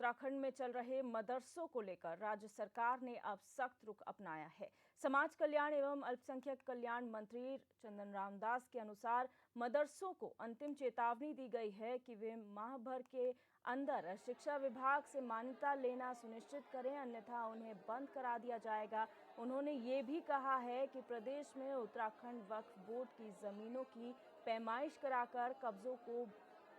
उत्तराखंड में चल रहे मदरसों को लेकर राज्य सरकार ने अब सख्त रुख अपनाया है। समाज कल्याण एवं अल्पसंख्यक कल्याण मंत्री चंदन रामदास के अनुसार मदरसों को अंतिम चेतावनी दी गई है कि वे माह भर के अंदर शिक्षा विभाग से मान्यता लेना सुनिश्चित करें, अन्यथा उन्हें बंद करा दिया जाएगा। उन्होंने ये भी कहा है कि प्रदेश में उत्तराखंड वक्फ बोर्ड की जमीनों की पैमाइश कराकर कब्जों को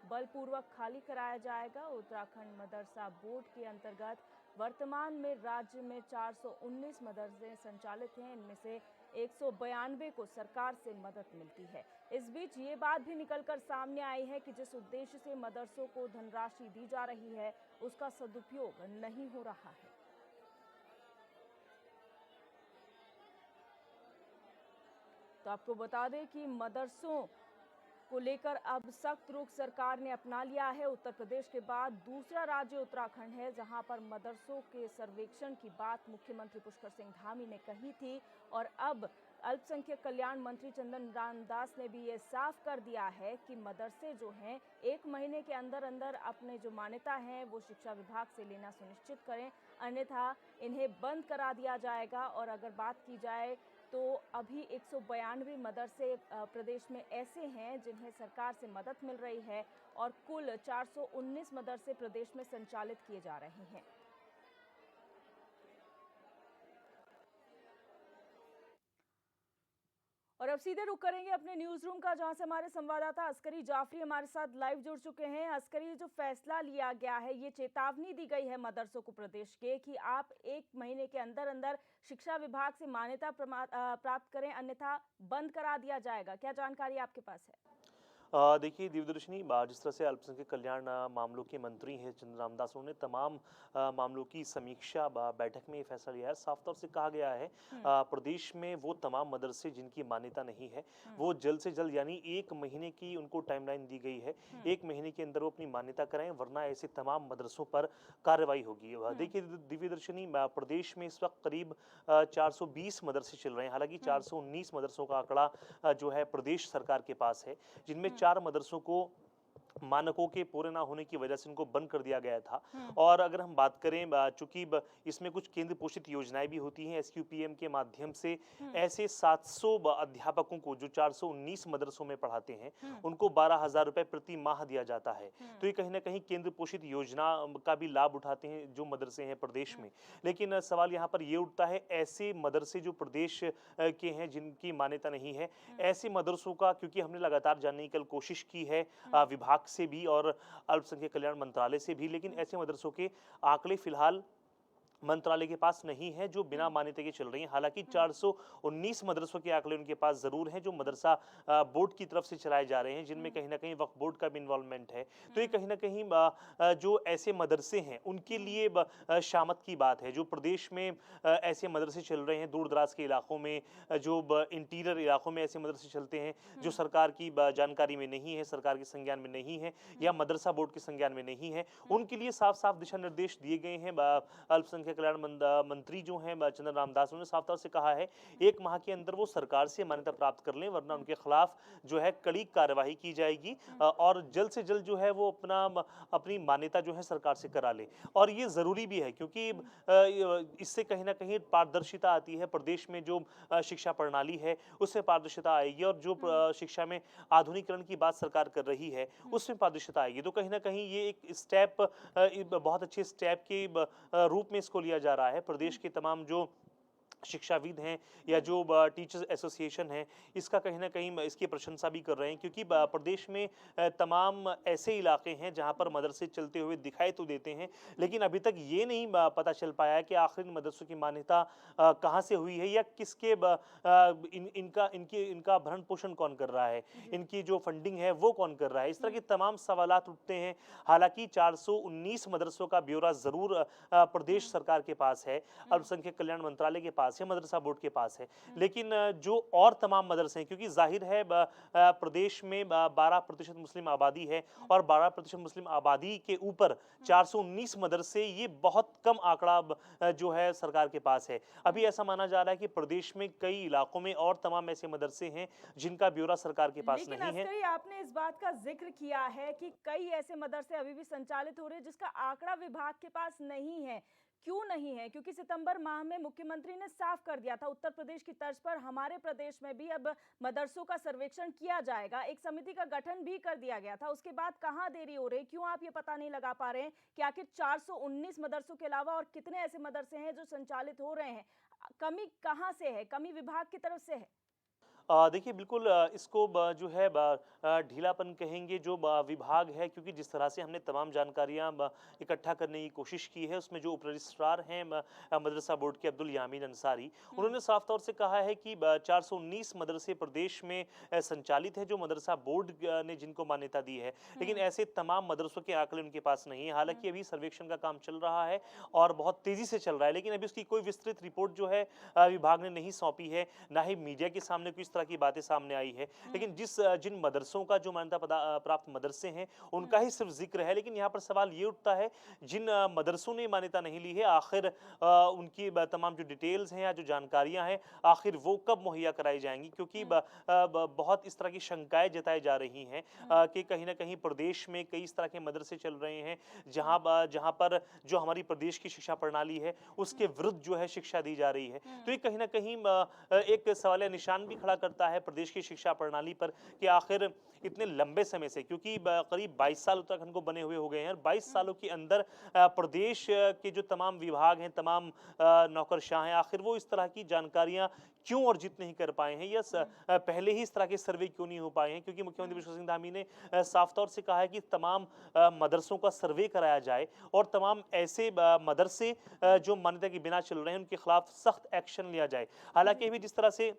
बलपूर्वक खाली कराया जाएगा। उत्तराखंड मदरसा बोर्ड के अंतर्गत वर्तमान में राज्य में 419 मदरसे संचालित हैं। इनमें से 192 को सरकार से मदद मिलती है। इस बीच ये बात भी निकलकर सामने आई है कि जिस उद्देश्य से मदरसों को धनराशि दी जा रही है उसका सदुपयोग नहीं हो रहा है। तो आपको बता दें कि मदरसों को लेकर अब सख्त रुख सरकार ने अपना लिया है। उत्तर प्रदेश के बाद दूसरा राज्य उत्तराखंड है जहां पर मदरसों के सर्वेक्षण की बात मुख्यमंत्री पुष्कर सिंह धामी ने कही थी और अब अल्पसंख्यक कल्याण मंत्री चंदन रामदास ने भी ये साफ कर दिया है कि मदरसे जो हैं 1 महीने के अंदर अंदर अपने जो मान्यता है वो शिक्षा विभाग से लेना सुनिश्चित करें, अन्यथा इन्हें बंद करा दिया जाएगा। और अगर बात की जाए तो अभी 192 मदरसे प्रदेश में ऐसे हैं जिन्हें सरकार से मदद मिल रही है और कुल 419 मदरसे प्रदेश में संचालित किए जा रहे हैं। और अब सीधे रुक करेंगे अपने न्यूज रूम का, जहां से हमारे संवाददाता अस्करी जाफरी हमारे साथ लाइव जुड़ चुके हैं। अस्करी, जो फैसला लिया गया है, ये चेतावनी दी गई है मदरसों को प्रदेश के कि आप 1 महीने के अंदर अंदर शिक्षा विभाग से मान्यता प्राप्त करें, अन्यथा बंद करा दिया जाएगा। क्या जानकारी आपके पास है? देखिए दिव्यदर्शनी, जिस तरह से अल्पसंख्यक कल्याण मामलों के मंत्री हैं चंद्र रामदास, उन्होंने तमाम मामलों की समीक्षा बैठक में ये फैसला लिया है। साफ तौर से कहा गया है प्रदेश में वो तमाम मदरसे जिनकी मान्यता नहीं है वो जल्द से जल्द, यानी 1 महीने की उनको टाइमलाइन दी गई है, 1 महीने के अंदर वो अपनी मान्यता कराएं, वरना ऐसे तमाम मदरसों पर कार्रवाई होगी। देखिए दिव्यदर्शनी, प्रदेश में इस वक्त करीब 420 मदरसे चल रहे हैं। हालांकि 419 मदरसों का आंकड़ा जो है प्रदेश सरकार के पास है, जिनमें 4 मदरसों को मानकों के पूरे ना होने की वजह से इनको बंद कर दिया गया था। और अगर हम बात करें, चूंकि इसमें कुछ केंद्र पोषित योजनाएं भी होती हैं एसक्यूपीएम के माध्यम से, ऐसे 700 अध्यापकों को जो 419 मदरसों में पढ़ाते हैं उनको 12,000 रुपए प्रति माह दिया जाता है। तो ये कहीं ना कहीं केंद्र पोषित योजना का भी लाभ उठाते हैं जो मदरसे हैं प्रदेश में। लेकिन सवाल यहाँ पर ये उठता है, ऐसे मदरसे जो प्रदेश के हैं जिनकी मान्यता नहीं है, ऐसे मदरसों का, क्योंकि हमने लगातार जानने की कल कोशिश की है विभाग से भी और अल्पसंख्यक कल्याण मंत्रालय से भी, लेकिन ऐसे मदरसों के आंकड़े फिलहाल मंत्रालय के पास नहीं है जो बिना मान्यता के चल रही हैं। हालांकि 419 मदरसों के आंकड़े उनके पास जरूर हैं जो मदरसा बोर्ड की तरफ से चलाए जा रहे हैं, जिनमें कहीं ना कहीं वक्फ बोर्ड का भी इन्वॉल्वमेंट है। तो ये कहीं ना कहीं जो ऐसे मदरसे हैं उनके लिए शामत की बात है। जो प्रदेश में ऐसे मदरसे चल रहे हैं दूर दराज के इलाकों में, जो इंटीरियर इलाकों में ऐसे मदरसे चलते हैं जो सरकार की जानकारी में नहीं है, सरकार के संज्ञान में नहीं है या मदरसा बोर्ड के संज्ञान में नहीं है, उनके लिए साफ साफ दिशा निर्देश दिए गए हैं। अल्पसंख्यक कल्याण मंत्री जो हैं चंदन रामदास, उन्होंने साफ तौर से कहा है 1 माह के अंदर वो सरकार से मान्यता प्राप्त कर लें, वरना उनके खिलाफ जो है कड़ी कार्रवाई की जाएगी और जल्द से जल्द जो है वो अपनी मान्यता जो है सरकार से करा ले। और ये जरूरी भी है क्योंकि इससे कहीं ना कहीं पारदर्शिता आती है। प्रदेश में जो शिक्षा प्रणाली है उससे पारदर्शिता आएगी और जो शिक्षा में आधुनिकीकरण की बात सरकार कर रही है उसमें पारदर्शिता आएगी। तो कहीं ना कहीं ये एक स्टेप, बहुत अच्छे स्टेप के रूप में इसको लिया जा रहा है। प्रदेश के तमाम जो शिक्षाविद हैं या जो टीचर्स एसोसिएशन है, इसका कहीं ना कहीं इसकी प्रशंसा भी कर रहे हैं, क्योंकि प्रदेश में तमाम ऐसे इलाके हैं जहां पर मदरसे चलते हुए दिखाई तो देते हैं, लेकिन अभी तक ये नहीं पता चल पाया है कि आखिर इन मदरसों की मान्यता कहां से हुई है या किसके इनका भरण पोषण कौन कर रहा है, इनकी जो फंडिंग है वो कौन कर रहा है। इस तरह के तमाम सवालात उठते हैं। हालांकि 419 मदरसों का ब्यौरा जरूर प्रदेश सरकार के पास है, अल्पसंख्यक कल्याण मंत्रालय के पास पास है, मदरसा बोर्ड के पास है, लेकिन जो और तमाम मदरसे हैं, क्योंकि जाहिर है प्रदेश में 12% मुस्लिम आबादी है और 12% मुस्लिम आबादी के ऊपर 419 मदरसे, ये बहुत कम आंकड़ा जो है सरकार के पास है। अभी ऐसा माना जा रहा है कि प्रदेश में कई इलाकों में और तमाम ऐसे मदरसे हैं जिनका ब्यौरा सरकार के पास लेकिन नहीं है। अस्करी, आपने इस बात का जिक्र किया है कि कई ऐसे मदरसे अभी भी संचालित हो रहे हैं जिसका आंकड़ा विभाग के पास नहीं है। क्यों नहीं है? क्योंकि सितंबर माह में मुख्यमंत्री ने साफ कर दिया था, उत्तर प्रदेश की तर्ज पर हमारे प्रदेश में भी अब मदरसों का सर्वेक्षण किया जाएगा, एक समिति का गठन भी कर दिया गया था। उसके बाद कहां देरी हो रही? क्यों आप ये पता नहीं लगा पा रहे हैं कि आखिर 419 मदरसों के अलावा और कितने ऐसे मदरसे हैं जो संचालित हो रहे हैं? कमी कहां से है? कमी विभाग की तरफ से है? देखिए बिल्कुल, इसको जो है ढीलापन कहेंगे जो विभाग है, क्योंकि जिस तरह से हमने तमाम जानकारियां इकट्ठा करने की कोशिश की है, उसमें जो उप रजिस्ट्रार हैं मदरसा बोर्ड के अब्दुल यामीन अंसारी, उन्होंने साफ तौर से कहा है कि 419 मदरसे प्रदेश में संचालित है जो मदरसा बोर्ड ने जिनको मान्यता दी है, लेकिन ऐसे तमाम मदरसों के आंकड़े उनके पास नहीं है। हालांकि अभी सर्वेक्षण का काम चल रहा है और बहुत तेजी से चल रहा है, लेकिन अभी उसकी कोई विस्तृत रिपोर्ट जो है विभाग ने नहीं सौंपी है, ना ही मीडिया के सामने कोई इस तरह की बातें सामने आई है। लेकिन जिन मदरसों का जो मान्यता प्राप्त मदरसे हैं उनका ही सिर्फ जिक्र है, लेकिन यहाँ पर सवाल ये उठता है जिन मदरसों ने मान्यता नहीं ली है, आखिर उनकी तमाम जो डिटेल्स हैं या जो जानकारियां हैं, आखिर वो कब मुहैया कराई जाएंगी? क्योंकि बहुत इस तरह की शंकाएं जताई जा रही हैं कि कहीं ना कहीं प्रदेश में कई इस तरह के मदरसे चल रहे हैं जहां पर जो हमारी प्रदेश की शिक्षा प्रणाली है उसके विरुद्ध जो है शिक्षा दी जा रही है। तो ये कहीं ना कहीं एक सवालिया निशान भी खड़ा करता है प्रदेश की शिक्षा प्रणाली पर कि आखिर इतने लंबे समय से, क्योंकि करीब 22 साल उत्तराखंड को बने हुए हो गए हैं, और 22 सालों के अंदर प्रदेश के जो तमाम विभाग हैं, तमाम नौकरशाह हैं, आखिर वो इस तरह की जानकारियां क्यों अर्जित नहीं कर पाए हैं, या पहले ही इस तरह के सर्वे क्यों नहीं हो पाए हैं? क्योंकि मुख्यमंत्री विश्वनाथ सिंह धामी ने साफ तौर से कहा है कि तमाम मदरसों का सर्वे कराया जाए और तमाम ऐसे मदरसे जो मान्यता के बिना चल रहे हैं उनके खिलाफ सख्त एक्शन लिया जाए। हालांकि अभी जिस तरह से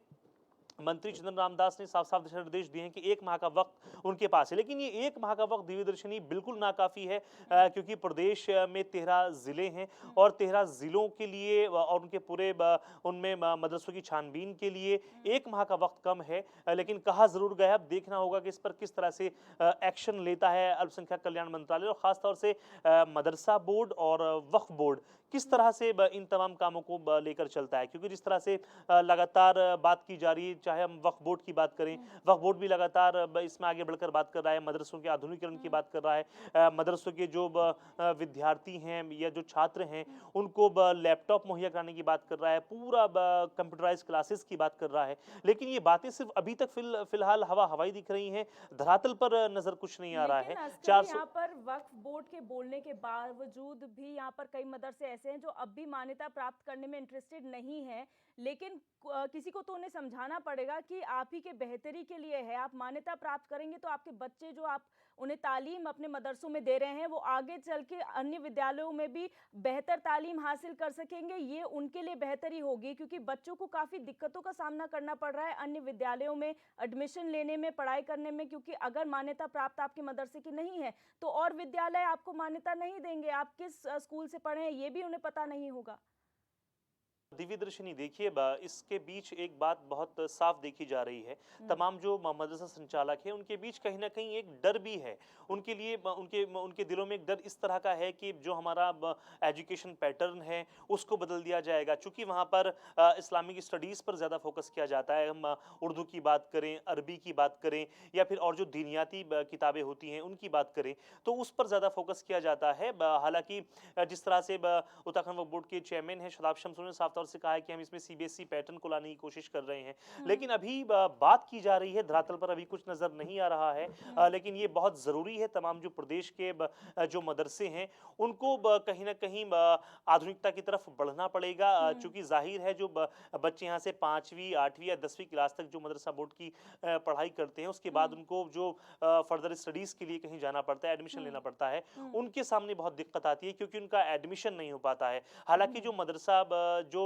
मंत्री चंदन रामदास ने साफ साफ दिशा निर्देश दिए हैं कि 1 माह का वक्त उनके पास है, लेकिन ये 1 माह का वक्त दिव्यदर्शनी बिल्कुल नाकाफी है, क्योंकि प्रदेश में 13 जिले हैं और 13 जिलों के लिए और उनके पूरे उनमें मदरसों की छानबीन के लिए 1 माह का वक्त कम है। लेकिन कहा जरूर गया, अब देखना होगा कि इस पर किस तरह से एक्शन लेता है अल्पसंख्यक कल्याण मंत्रालय, और खासतौर से मदरसा बोर्ड और वक्फ बोर्ड किस तरह से इन तमाम कामों को लेकर चलता है। क्योंकि जिस तरह से लगातार बात की जा रही है, चाहे हम वक्फ बोर्ड की बात करें, वक्फ बोर्ड भी लगातार इसमें आगे बढ़कर बात कर रहा है, मदरसों के आधुनिकीकरण की बात कर रहा है, मदरसों के जो विद्यार्थी हैं या जो छात्र हैं उनको लैपटॉप मुहैया कराने की बात कर रहा है, पूरा कंप्यूटराइज क्लासेस की बात कर रहा है। लेकिन ये बातें सिर्फ अभी तक फिलहाल हवाई दिख रही हैं, धरातल पर नजर कुछ नहीं आ रहा है। लेकिन अस्करी, यहाँ पर वक्फ बोर्ड के बोलने के बावजूद भी यहाँ पर कई मदरसे ऐसे हैं जो अब भी मान्यता प्राप्त करने में इंटरेस्टेड नहीं है, लेकिन किसी को तो उन्हें समझाना पड़ेगा कि आप ही के बेहतरी के लिए है, आप मान्यता प्राप्त करेंगे तो आपके बच्चे जो आप उन्हें तालीम अपने मदरसों में दे रहे हैं वो आगे चल के अन्य विद्यालयों में भी बेहतर तालीम हासिल कर सकेंगे, ये उनके लिए बेहतरी होगी। क्योंकि बच्चों को काफ़ी दिक्कतों का सामना करना पड़ रहा है अन्य विद्यालयों में एडमिशन लेने में, पढ़ाई करने में, क्योंकि अगर मान्यता प्राप्त आपके मदरसे की नहीं है तो और विद्यालय आपको मान्यता नहीं देंगे, आप किस स्कूल से पढ़े हैं ये भी उन्हें पता नहीं होगा। दिव्यदर्शनी देखिए, इसके बीच एक बात बहुत साफ देखी जा रही है, तमाम जो मदरसा संचालक हैं उनके बीच कहीं ना कहीं एक डर भी है, उनके लिए उनके दिलों में एक डर इस तरह का है कि जो हमारा एजुकेशन पैटर्न है उसको बदल दिया जाएगा। चूंकि वहाँ पर इस्लामिक स्टडीज़ पर ज़्यादा फोकस किया जाता है, हम उर्दू की बात करें, अरबी की बात करें, या फिर और जो दीनियाती किताबें होती हैं उनकी बात करें, तो उस पर ज़्यादा फोकस किया जाता है। हालांकि जिस तरह से उत्तराखंड वक्फ बोर्ड के चेयरमैन हैं शदाब शम्स ने साफ तौर से कहा है कि हम इसमें सीबीएसई पैटर्न को लाने की कोशिश कर रहे हैं, लेकिन अभी बात की जा रही है, धरातल पर अभी कुछ नजर नहीं आ रहा है। लेकिन ये बहुत जरूरी है, तमाम जो प्रदेश के जो मदरसे हैं उनको कहीं ना कहीं आधुनिकता की तरफ बढ़ना पड़ेगा। चूंकि जाहिर है जो बच्चे यहाँ से 5वीं 8वीं या 10वीं क्लास तक जो मदरसा बोर्ड की पढ़ाई करते हैं, उसके बाद उनको जो फर्दर स्टडीज के लिए कहीं जाना पड़ता है, एडमिशन लेना पड़ता है, उनके सामने बहुत दिक्कत आती है क्योंकि उनका एडमिशन नहीं हो पाता है। हालांकि जो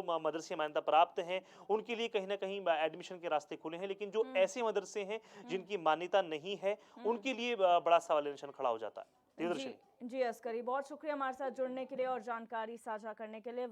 मदरसे मान्यता प्राप्त हैं उनके लिए कहीं ना कहीं एडमिशन के रास्ते खुले हैं, लेकिन जो ऐसे मदरसे हैं जिनकी मान्यता नहीं है उनके लिए बड़ा सवाल निशान खड़ा हो जाता है। जी अस्करी, बहुत शुक्रिया हमारे साथ जुड़ने के लिए और जानकारी साझा करने के लिए।